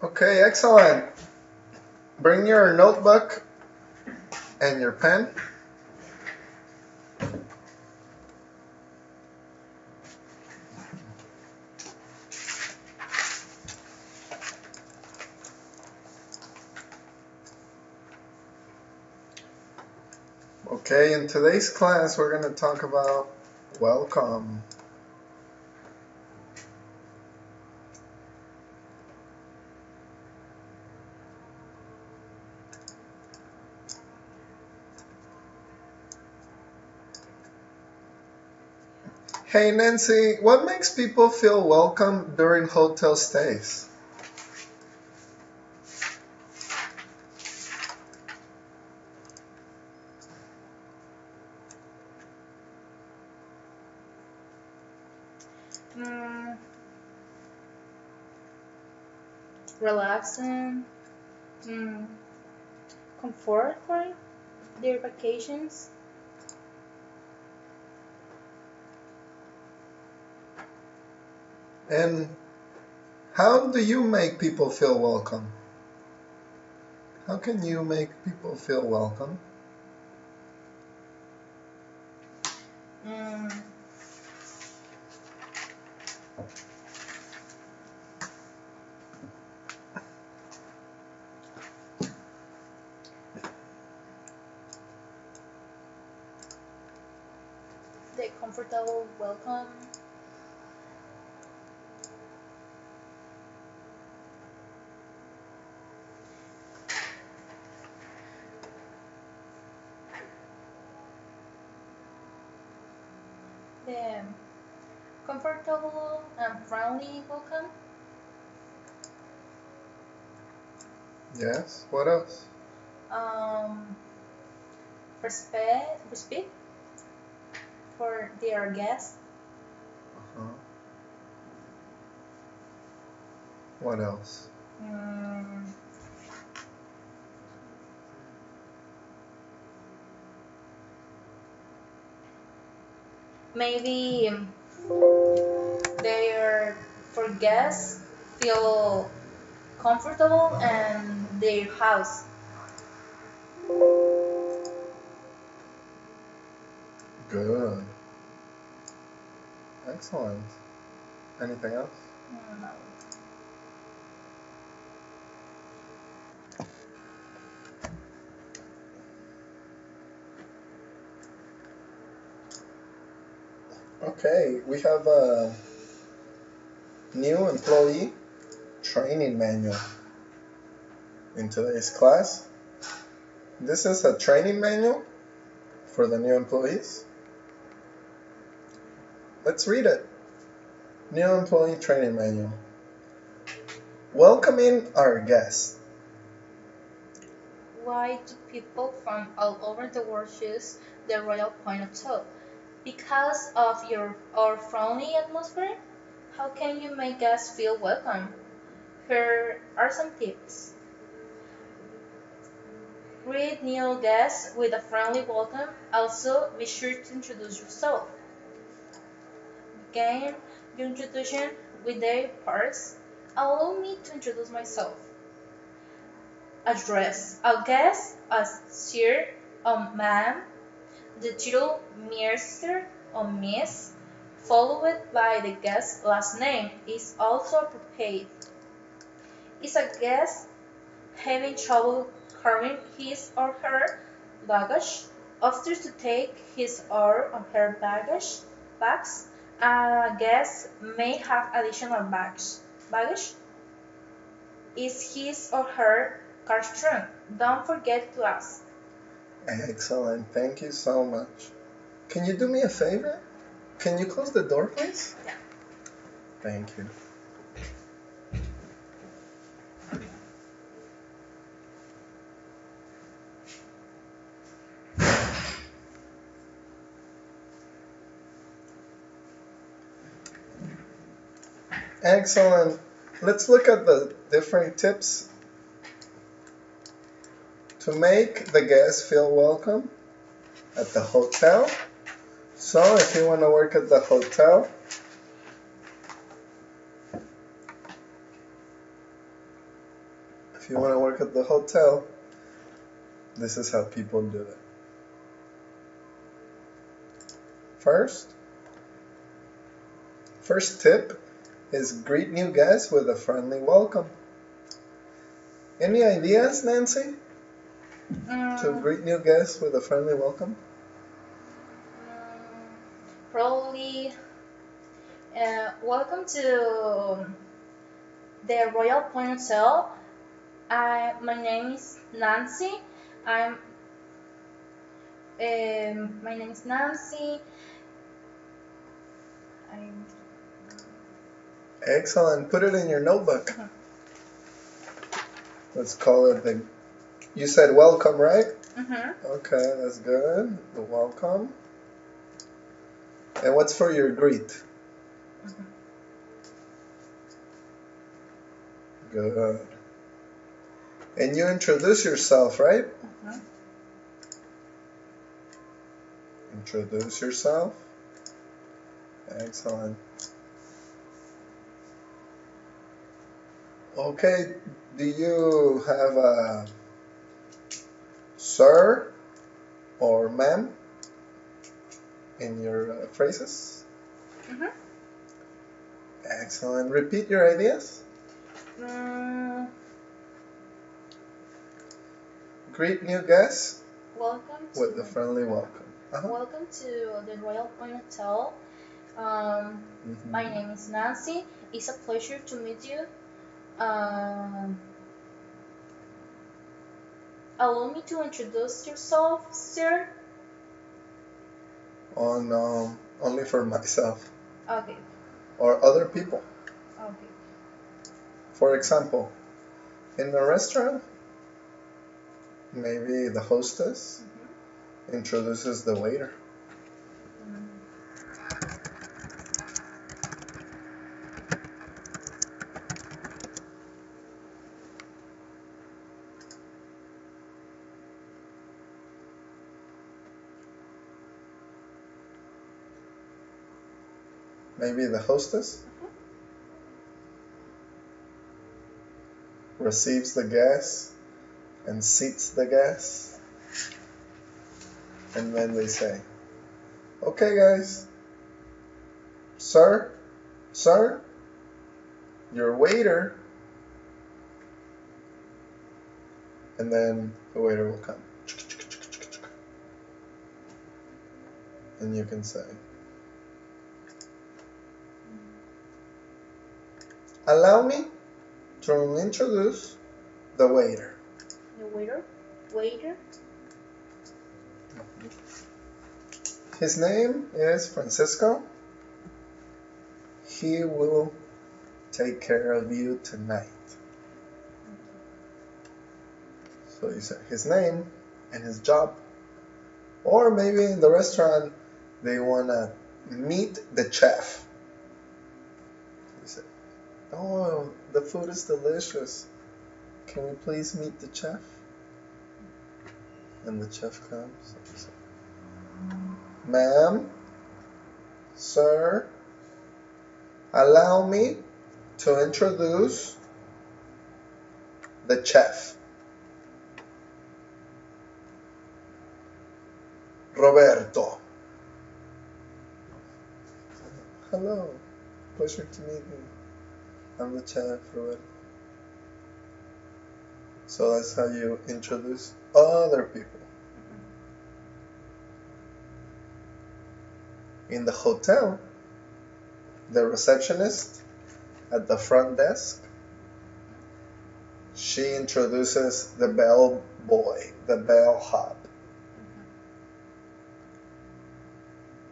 Okay, excellent. Bring your notebook and your pen. Okay, in today's class we're going to talk about welcome. Hey Nancy, what makes people feel welcome during hotel stays? Relaxing, comfort for their vacations. And how do you make people feel welcome? How can you make people feel welcome? Mm, the comfortable welcome. The comfortable and friendly welcome. Yes, what else? Um, respect for their guests. Uh-huh. What else? Mm, maybe their for guests feel comfortable in their house. Good. Excellent. Anything else? Mm, Okay, we have a new employee training manual in today's class. This is a training manual for the new employees. Let's read it. New employee training manual. Welcoming our guests. Why do people from all over the world choose the Royal Point Hotel? Because of our friendly atmosphere? How can you make guests feel welcome? Here are some tips. Greet new guests with a friendly welcome. Also, be sure to introduce yourself. Begin your introduction with their parts. Allow me to introduce myself. Address a guest as Sir or Ma'am. The title Mr. or Miss, followed by the guest's last name, is also appropriate. Is a guest having trouble carrying his or her luggage? Offers to take his or her bags. A guest may have additional baggage. Is his or her car strong? Don't forget to ask. Excellent. Thank you so much. Can you do me a favor? Can you close the door, please? Yeah. Thank you. Excellent. Let's look at the different tips to make the guests feel welcome at the hotel. So if you want to work at the hotel, if you want to work at the hotel, this is how people do it. First tip is greet new guests with a friendly welcome. Any ideas, Nancy? To greet new guests with a friendly welcome? Probably, welcome to the Royal Point Hotel. My name is Nancy. My name is Nancy. Excellent. Put it in your notebook. Let's call it the. You said welcome, right? Okay, that's good. The welcome. And what's for your greet? Good. And you introduce yourself, right? Introduce yourself. Excellent. Okay, do you have a sir or ma'am in your phrases? Excellent. Repeat your ideas. Greet new guests with a friendly welcome. Welcome to the Royal Point Hotel. My name is Nancy. It's a pleasure to meet you. Allow me to introduce yourself, sir. Oh no, only for myself. Okay. Or other people. Okay. For example, in a restaurant, maybe the hostess introduces the waiter. Maybe the hostess receives the guests and seats the guests. And then they say, okay guys, sir, your waiter. And then the waiter will come. And you can say, allow me to introduce the waiter. The waiter? Waiter? His name is Francisco. He will take care of you tonight. So you say his name and his job. Or maybe in the restaurant they want to meet the chef. You say, oh, the food is delicious. Can we please meet the chef? And the chef comes. Ma'am, sir, allow me to introduce the chef. Roberto. Hello, pleasure to meet you. I'm the chef, Roberto. So that's how you introduce other people. In the hotel, the receptionist at the front desk, she introduces the bell boy, the bellhop.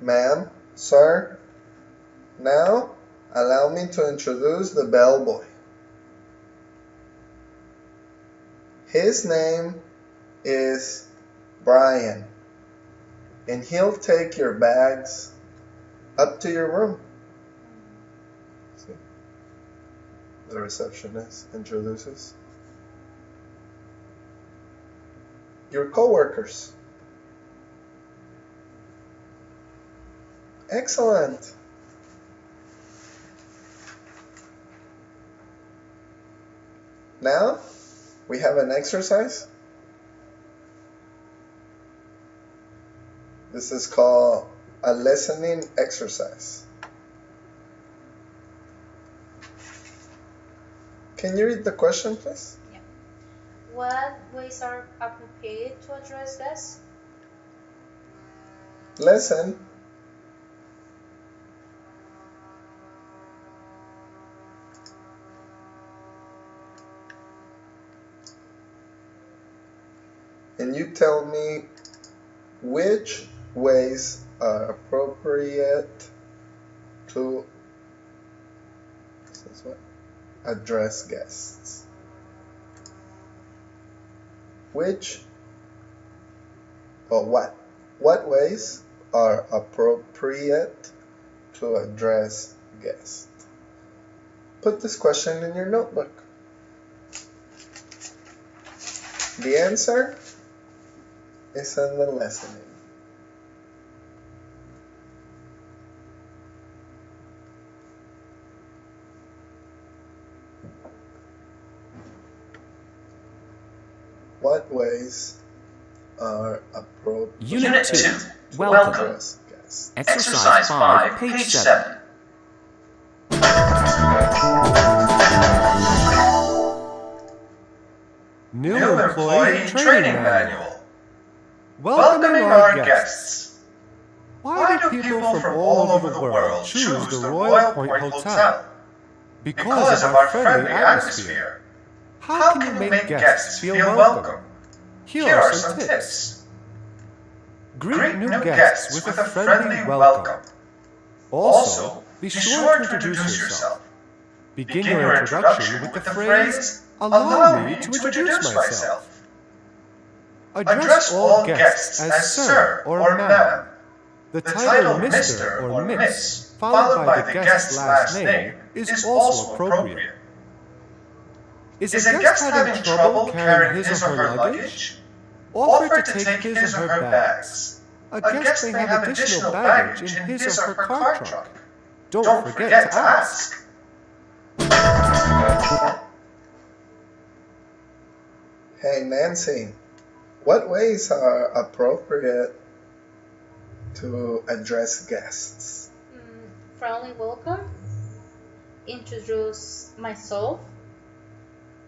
Ma'am, sir, now allow me to introduce the bellboy. His name is Brian, and he'll take your bags up to your room. See? The receptionist introduces your coworkers. Excellent. Now, We have an exercise. This is called a listening exercise. Can you read the question, please? Yeah. What ways are appropriate to address guests? Listen. And you tell me which ways are appropriate to address guests. Which or what? What ways are appropriate to address guests? Put this question in your notebook. The answer is in the listening. What ways are appropriate Unit 2. to Welcome. address guests? Exercise 5, page 7. New Employee Training Manual. Welcoming our guests. Why do people from all over the world choose the Royal Point Hotel? Because of our friendly atmosphere. How can you make guests feel welcome? Here are some tips. Greet new guests with a friendly welcome. Also, be sure to introduce yourself. Begin your introduction with the phrase, "Allow me to introduce myself." Address all guests as Sir or Ma'am. The title Mr. or Miss, followed by the guest's last name, is also appropriate. Is a guest having trouble carrying his or her luggage? Offer to take his or her bags. A guest may have additional baggage in his or her car trunk. Don't forget to ask. Hey Nancy, what ways are appropriate to address guests? Friendly welcome. Introduce myself.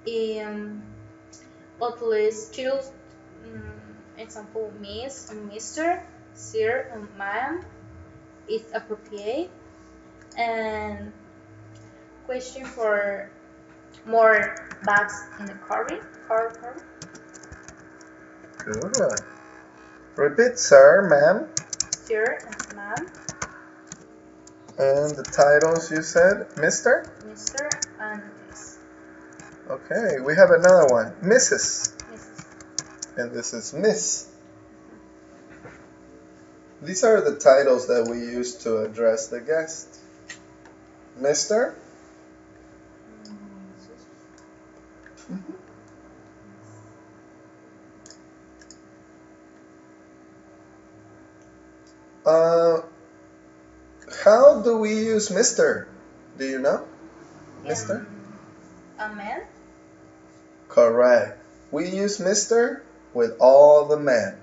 At least choose example Miss, Mr., Sir, and Ma'am is appropriate. And question for more bags in the car. Good. Repeat, sir, ma'am. Sir and Ma'am, And the titles you said, Mr.? Mr. and Miss. Okay, we have another one, Mrs. Mrs. And this is Miss. These are the titles that we use to address the guest. Mr. How do we use Mr.? Do you know? Mr.? A man. Correct. We use Mr. with all the men.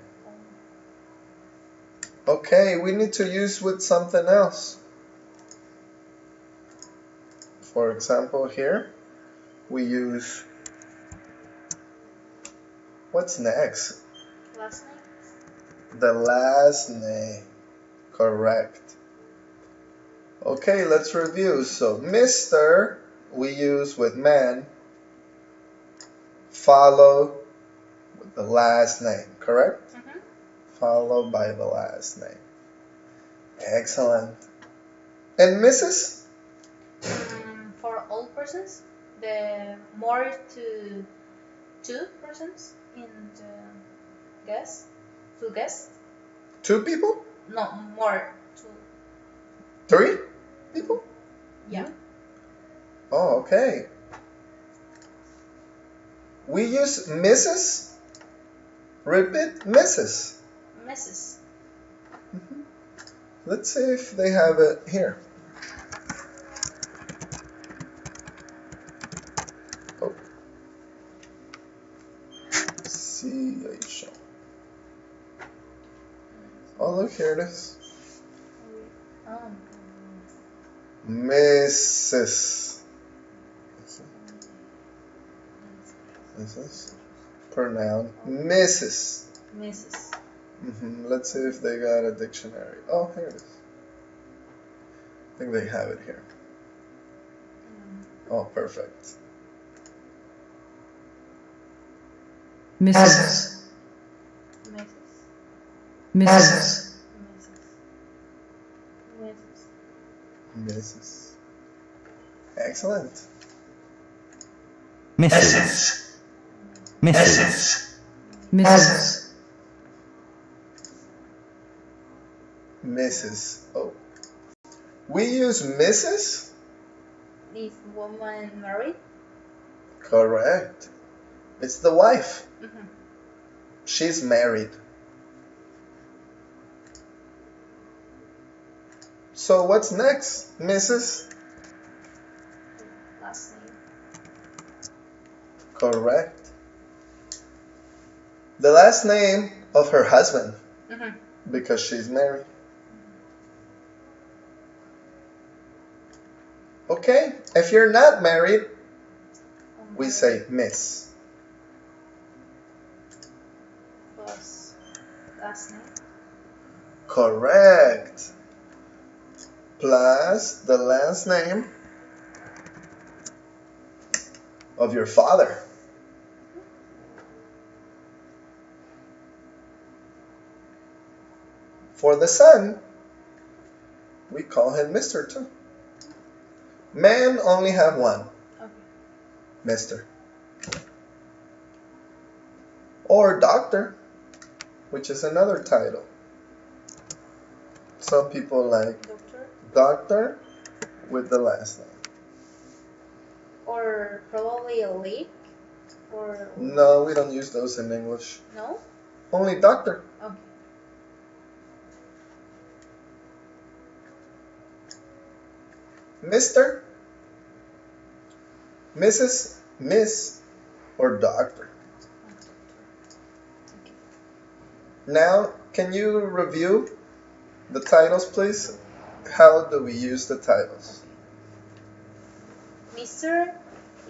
Okay, we need to use with something else. For example, here we use, what's next? Last name. The last name. Correct. Okay, let's review. So, Mr. we use with man, follow with the last name, correct? Followed by the last name. Excellent. And Mrs.? For all persons, the more to 2 persons in the guest, 2 guests. 2 people? No, more 2. 3 people? Yeah. Oh, okay. We use Mrs. Repeat, Mrs. Mrs. Let's see if they have it here. Oh. Pronunciation. Oh, look, here it is. Mrs. Mrs. Pronoun Mrs. Mrs. Let's see if they got a dictionary. Oh, here it is. I think they have it here. Oh, perfect. Mrs. Mrs. Mrs. Mrs. Excellent. Mrs. Mrs. Mrs. Mrs. Oh. We use Mrs.? Is woman married? Correct. It's the wife. Mm-hmm. She's married. So what's next, Mrs.? Last name. Correct. The last name of her husband, Mm-hmm. because she's married. Okay, if you're not married, we say Miss. Plus last name. Correct. Plus the last name of your father. For the son, we call him Mr. too. Men only have one, Okay. Mr. Or doctor, which is another title. Some people like Doctor. doctor with the last name. Or probably a leak. Or No, we don't use those in English. no? Only doctor. Okay. Mr., Mrs., Miss, or doctor. Now, can you review the titles, please? How do we use the titles? Mr.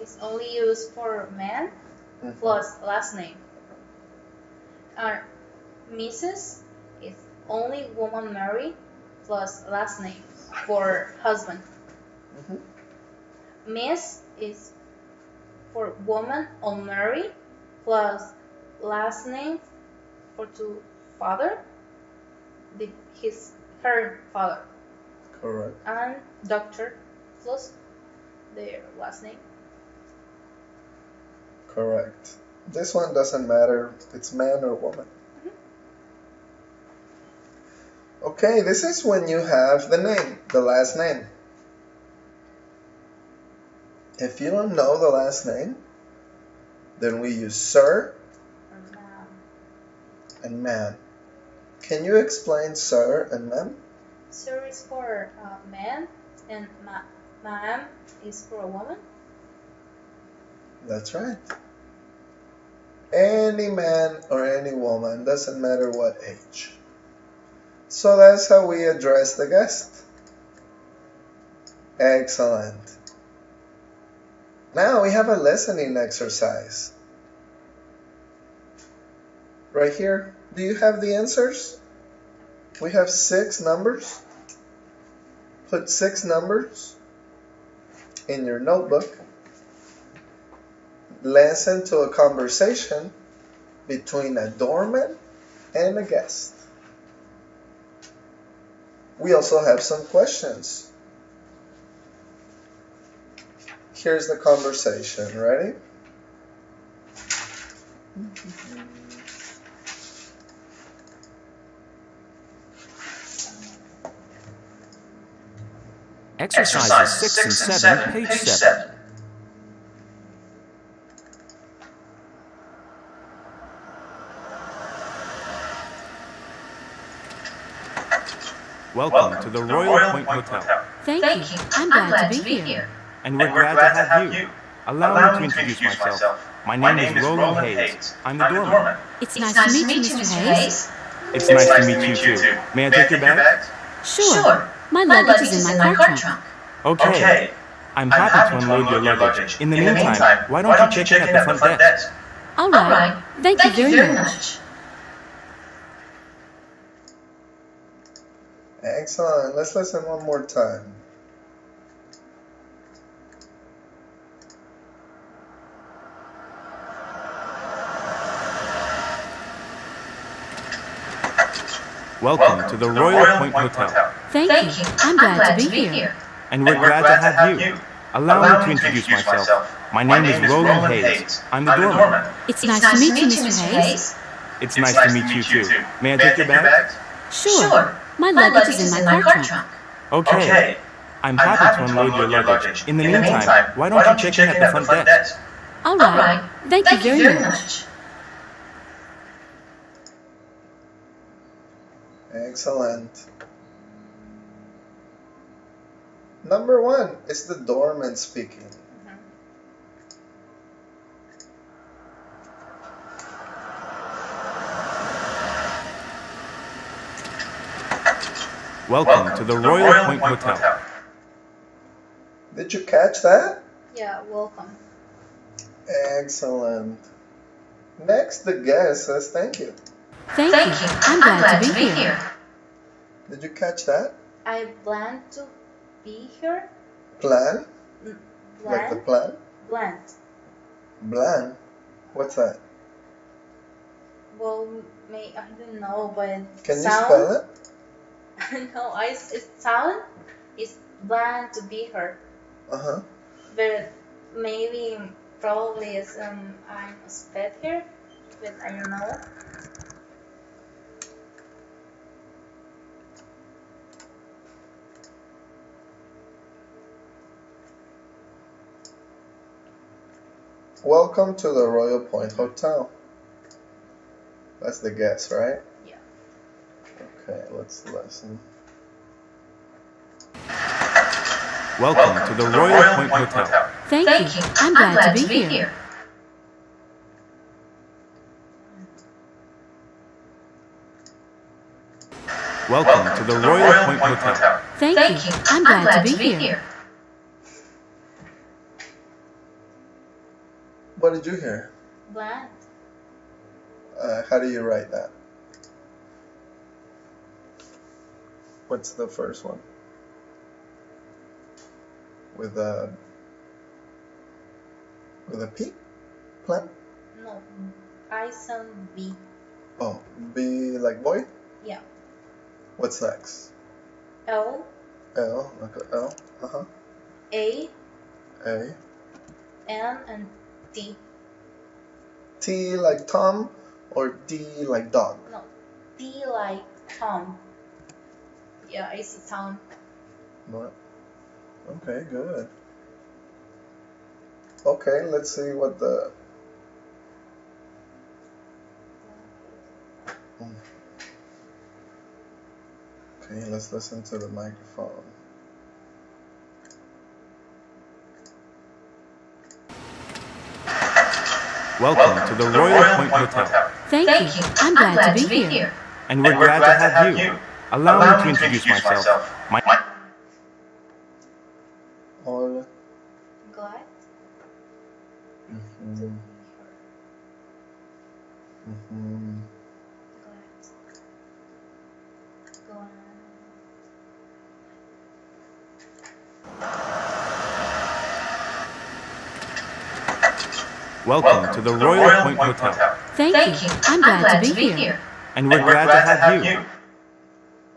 is only used for man plus last name. And Mrs. is only woman married plus last name for husband. Miss is for woman unmarried plus last name for to father, her father. Correct. And doctor plus their last name. Correct. This one doesn't matter if it's man or woman. Okay, this is when you have the name, the last name. If you don't know the last name, then we use sir and ma'am. Can you explain sir and ma'am? Sir is for man and ma'am is for a woman. That's right. Any man or any woman, doesn't matter what age. So that's how we address the guest. Excellent. Now we have a listening exercise. Right here, do you have the answers? We have 6 numbers. Put 6 numbers in your notebook. Listen to a conversation between a doorman and a guest. We also have some questions. Here's the conversation. Ready? Exercises 6 and 7, page 7. Welcome to the Royal Point Hotel. Thank you. I'm glad to be here. And we're glad to have you. Allow me to introduce myself. My name is Roland Hayes. I'm the doorman. It's nice to meet you, Mr. Hayes. It's nice to meet you too. May I take your bag? Sure. My luggage is in my car trunk. Okay. I'm happy to unload your luggage. In the meantime, why don't you check in at the front desk? All right. Thank you very much. Excellent. Let's listen one more time. Welcome to the Royal Point Hotel. Thank you. I'm glad to be here. And we're glad to have you. Allow me to introduce myself. My name is Roland Hayes. I'm the doorman. It's nice to meet you, Mr. Hayes. It's nice to meet you too. May I take your bag? Sure. My luggage is in my car trunk. Okay. I'm happy to unload your luggage. In the meantime, why don't you check in at the front desk? All right. Thank you very much. Excellent. Number 1 is the doorman speaking. Welcome to the Royal Point Hotel. Did you catch that? Yeah, welcome. Excellent. Next, the guest says thank you. Thank you. I'm glad to be here. Did you catch that? I plan to be here. Plan? Like the plan? Bland. Bland? What's that? Well, I don't know, but Can you sound. spell it? No, it's sound. It's bland to be here. Uh-huh. But maybe, probably, I'm a sped here, but I don't know. Welcome to the Royal Point Hotel. That's the guess, right? Yeah. Okay, let's listen. Welcome to the Royal Point Hotel. Thank you. I'm glad to be here. Welcome to the Royal Point Hotel. Thank you. I'm glad to be here. What did you hear? Bland. How do you write that? What's the first one? With a P? Plan? No, I sound B. Oh, B like boy? Yeah. What's next? L, L, like a L. Uh-huh. A, A. N, and T. T like Tom or D like dog? No, T like Tom. Yeah, it's a town. What? Okay, good. Okay, let's see what the... Okay, let's listen to the microphone. Welcome to the Royal Point Hotel. Thank you. I'm glad to be here. And we're glad to have you. Allow me to introduce myself. All... Glad Mm-hmm. to be here. Mm-hmm. Glad. Go on. Welcome to the Royal Point Hotel. Thank you. I'm glad to be here. And we're glad to have you.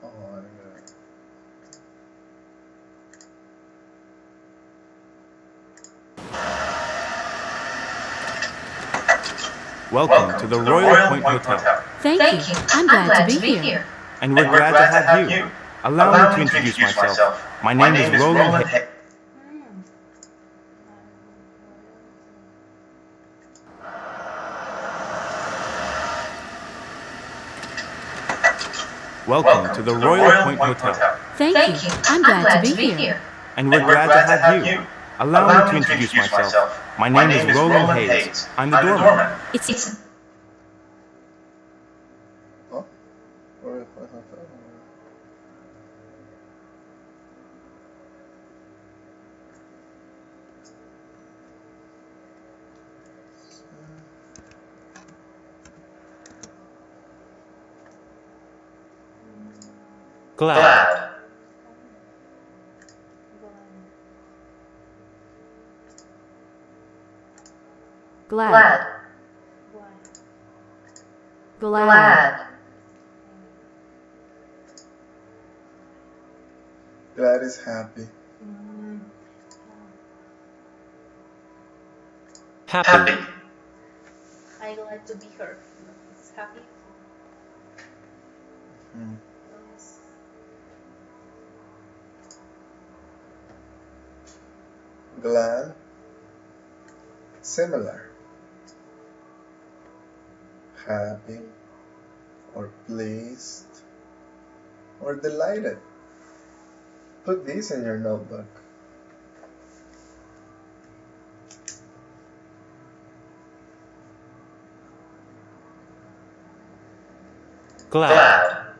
Oh, I got it. Welcome to the Royal Point Hotel. Thank you. I'm glad to be here. And we're glad to have you. Allow me to introduce myself. My name is Roland Hayes. Welcome to the Royal Point Hotel. Thank you. I'm glad to be here. And we're glad to have you. Allow me to introduce myself. My name is Roland Hayes. I'm the doorman. It's Oh. Glad. Glad. Glad. Glad is happy. Happy. I glad to be here. It's happy. Hmm. Yes. Glad. Similar. Happy or pleased or delighted. Put these in your notebook. Glad.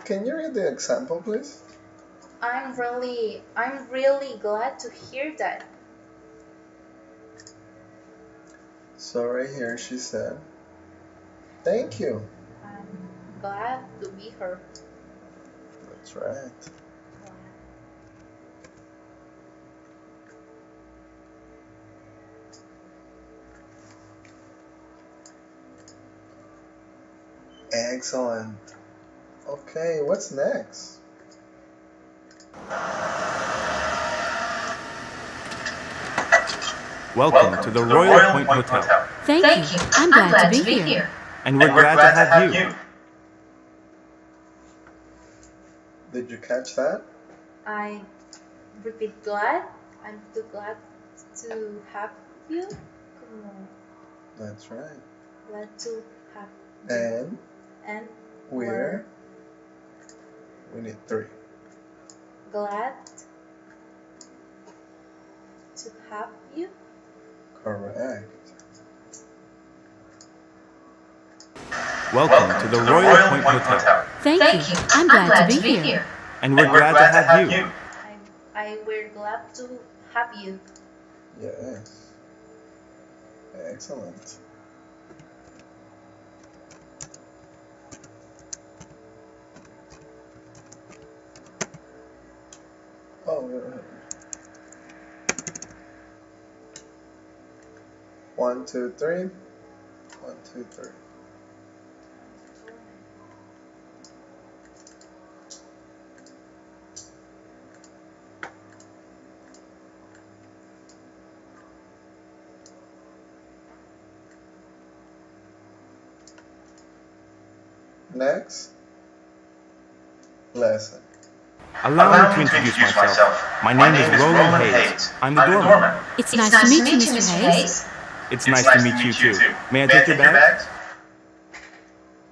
Can you read the example, please? I'm really glad to hear that. So right here she said, thank you. I'm glad to be here. That's right. Excellent. Okay, what's next? Welcome to the Royal Point Hotel. Thank you. I'm glad to be here. And we're glad to have you. Did you catch that? I repeat glad. I'm too glad to have you. Come on. That's right. Glad to have you. And we're we need 3. glad to have you. Correct. Welcome to the Royal Point Hotel. Thank you. I'm glad to be here. And we're glad to have you. We're glad to have you. Yes. Excellent. Oh, yeah. 1, 2, 3. 1, 2, 3. Next lesson. Allow me to introduce myself. My name is Roland Hayes. I'm the doorman. It's nice to meet you, Mr. Hayes. It's nice to meet you too. May I take your bags?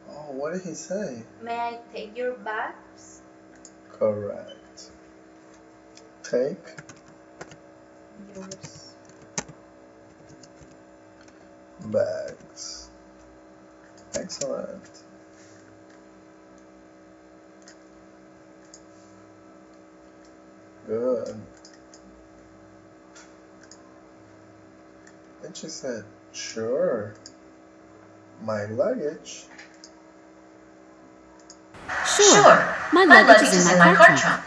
Oh, what did he say? May I take your bags? Correct. Take Yours. bags. Excellent. Good. And she said, sure. My luggage. Sure. My luggage is in my car trunk.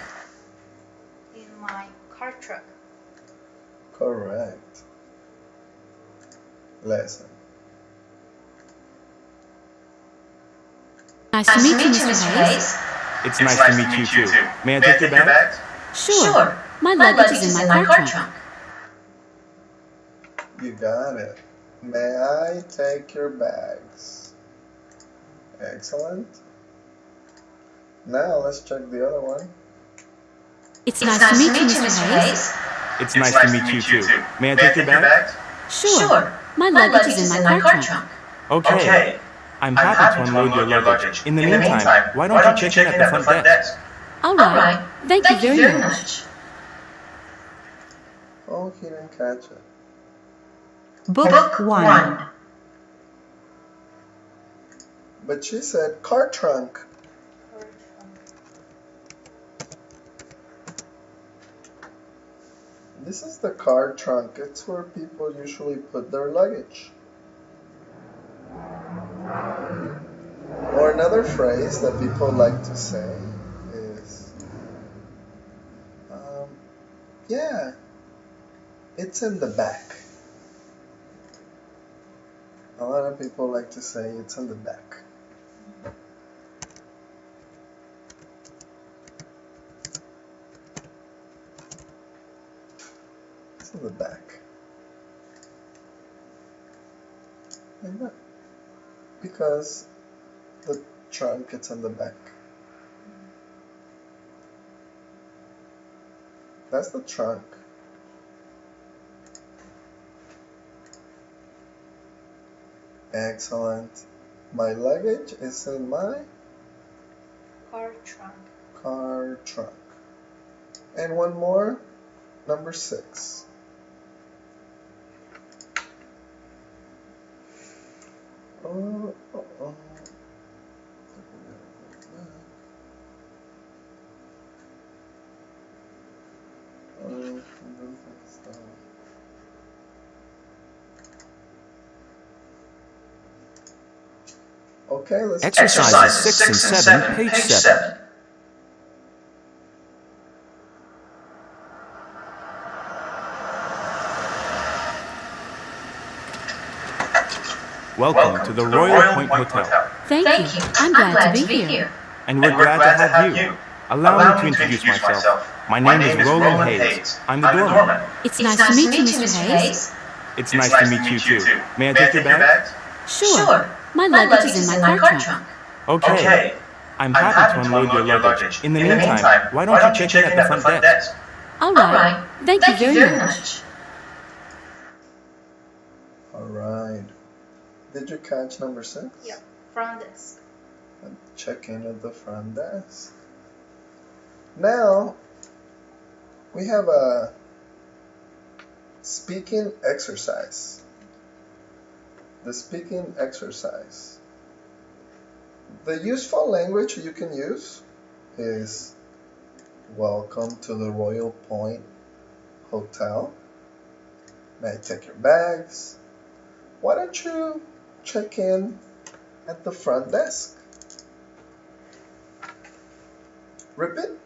In my car truck. Correct. Lesson. Nice to meet you, Mr. Hayes. It's nice to meet you too. May I take your bags? Sure. My luggage is in my car trunk. You got it. May I take your bags? Excellent. Now let's check the other one. It's nice to meet you, Mr. Hayes. It's nice to meet you too. May I take your bags? Sure. My luggage is in my car trunk. Okay. I'm happy to unload your luggage. In the meantime, why don't you check in at the front desk? All right. Thank you very much. Oh, he didn't catch it. Book 1. But she said car trunk. This is the car trunk. It's where people usually put their luggage. Or another phrase that people like to say is, yeah, it's in the back. A lot of people like to say it's in the back. It's in the back. Like that. Because the trunk, it's in the back. That's the trunk. Excellent. My luggage is in my Car trunk. car trunk. And one more, number 6. Oh. Okay, let's Exercises 6 and 7, page 7. Welcome to the Royal Point Hotel. Thank you. I'm glad to be here. And we're glad to have you. Allow me to introduce myself. My name is Roland Hayes. I'm the doorman. It's nice to meet you, Mr. Hayes. It's nice to meet you too. May I take your bags? Sure. My luggage is in my car trunk. Okay. I'm happy to unload your luggage. In the meantime, why don't you check in at the front desk? All right. Thank you very much. Alright. Did you catch number 6? Yeah, front desk. Check in at the front desk. Now, we have a speaking exercise. The speaking exercise. The useful language you can use is welcome to the Royal Point Hotel. May I take your bags? Why don't you check in at the front desk? Repeat.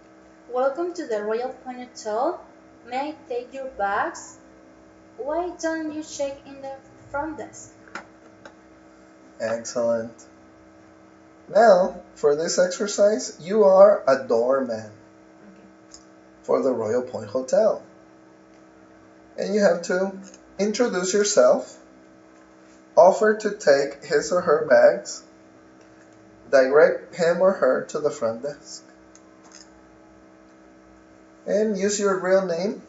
Welcome to the Royal Point Hotel. May I take your bags? Why don't you check in the front desk? Excellent. Now, for this exercise, you are a doorman for the Royal Point Hotel. And you have to introduce yourself, offer to take his or her bags, direct him or her to the front desk, and use your real name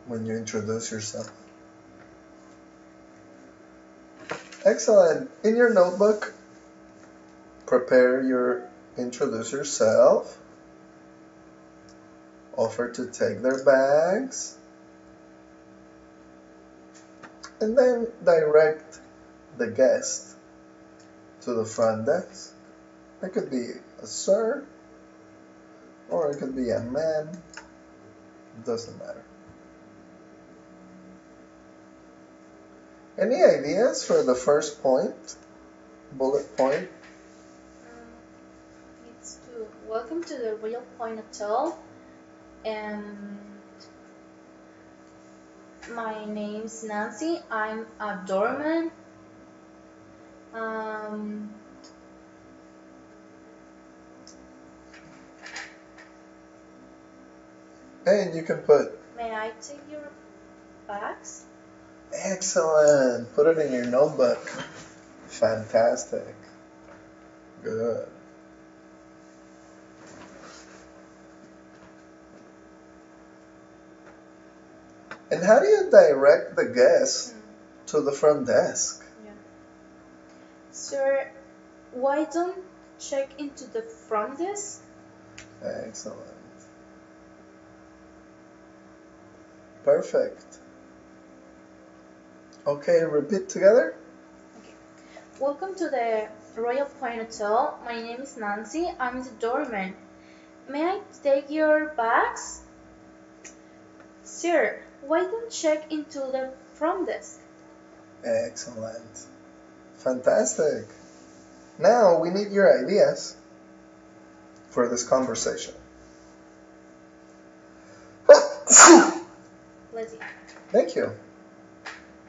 when you introduce yourself. Excellent. In your notebook, prepare your introduce yourself, offer to take their bags, and then direct the guest to the front desk. It could be a sir, or it could be a man. It doesn't matter. Any ideas for the first point? Bullet point? It's to welcome to the Royal Point Hotel. And my name's Nancy. I'm a doorman. And you can put May I take your bags? excellent. Put it in your notebook. Fantastic. Good. And how do you direct the guest to the front desk? Yeah. Sir, why don't check into the front desk? Excellent. Perfect. Okay, repeat together. Welcome to the Royal Point Hotel. My name is Nancy. I'm the doorman. May I take your bags? Sir, why don't check into the front desk? Excellent. Fantastic. Now we need your ideas for this conversation. Let's see. Thank you.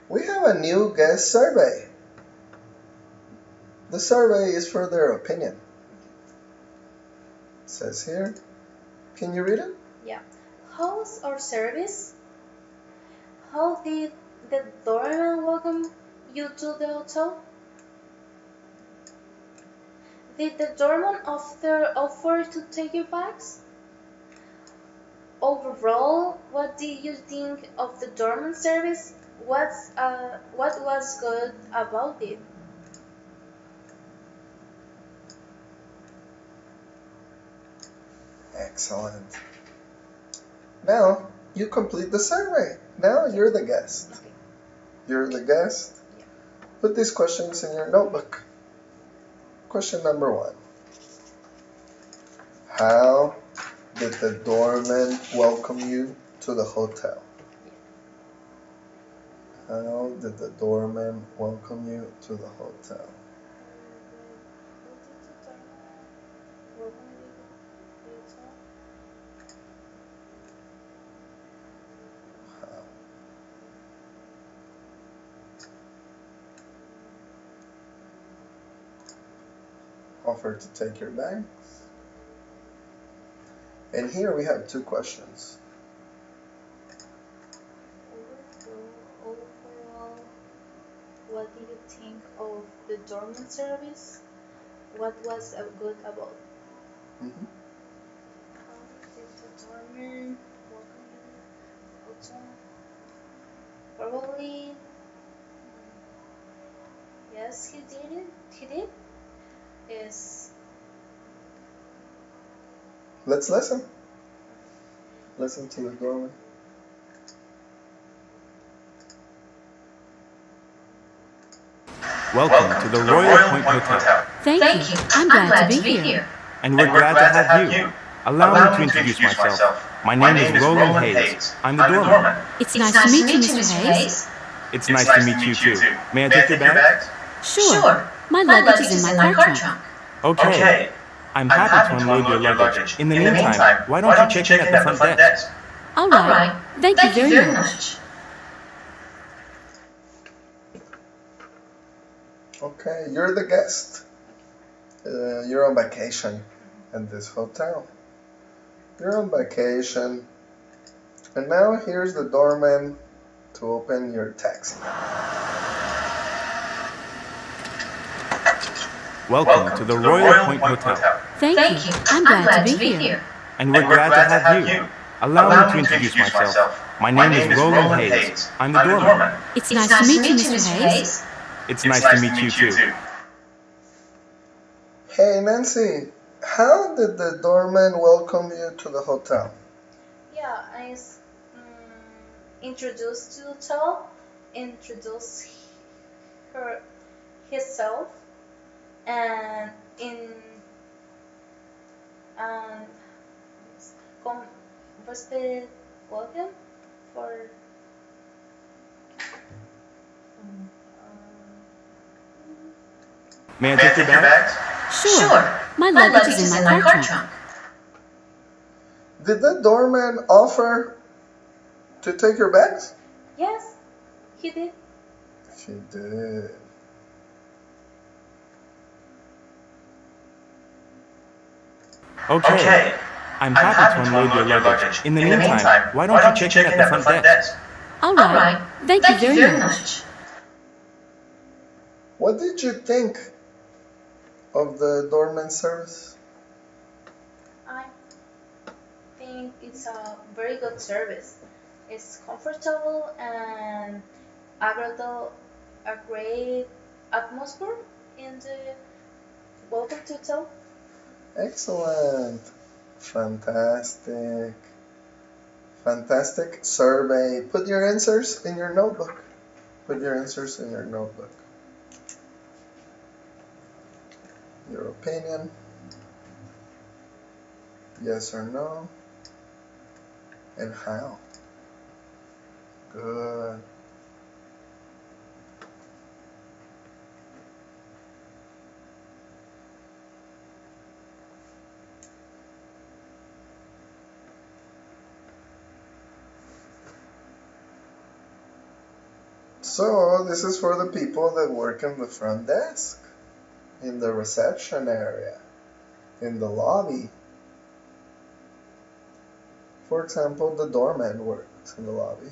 We have a new guest survey. The survey is for their opinion. It says here, can you read it? Yeah. How was our service? How did the doorman welcome you to the hotel? Did the doorman offer to take your bags? Overall, what did you think of the doorman service? What was good about it? Excellent. Now you complete the survey. Now you're the guest. Okay. You're the guest. Put these questions in your notebook. Question number 1. How did the doorman welcome you to the hotel? How did the doorman welcome you to the hotel? How? Offer to take your bags. And here we have 2 questions. Overall, what did you think of the doorman service? What was good about it? Mhm. How did the doorman welcome you to the hotel? Probably, yes, he did it. He did. Yes. Let's listen. Listen to the doorman. Welcome to the Royal Point Hotel. Thank you. I'm glad to be here. And we're glad to have you. Allow me to introduce myself. My name is Roland Hayes. I'm the doorman. It's nice to meet you, Mr. Hayes. It's nice to meet you too. May I take your bag? Sure. My luggage is in my car trunk. Okay. I'm happy to unload your luggage. In the meantime, why don't you check in at the front desk? All right. Thank you very much. Okay, you're the guest. You're on vacation at this hotel. You're on vacation. And now here's the doorman to open your taxi. Welcome to the Royal Point Hotel. Thank you. I'm glad to be here. And we're glad to have you. Allow me to introduce myself. My name is Roland Hayes. I'm the doorman. It's nice to meet you, Mr. Hayes. It's nice to meet you too. Hey Nancy, how did the doorman welcome you to the hotel? Yeah, I introduced to the hotel, introduced himself, and and com respect welcome for May I take your bag? Sure. My luggage is in my car trunk. Did the doorman offer to take your bags? yes, he did. She did. Okay. I'm happy to unload your luggage. In the meantime, why don't you check in at the front desk? All right. Thank you very much. What did you think of the doorman service? I think it's a very good service. It's comfortable and a great atmosphere in the welcome to hotel. Excellent. Fantastic. Fantastic survey. Put your answers in your notebook. Put your answers in your notebook. Your opinion. Yes or no. And how. Good. So this is for the people that work in the front desk, in the reception area, in the lobby. For example, the doorman works in the lobby.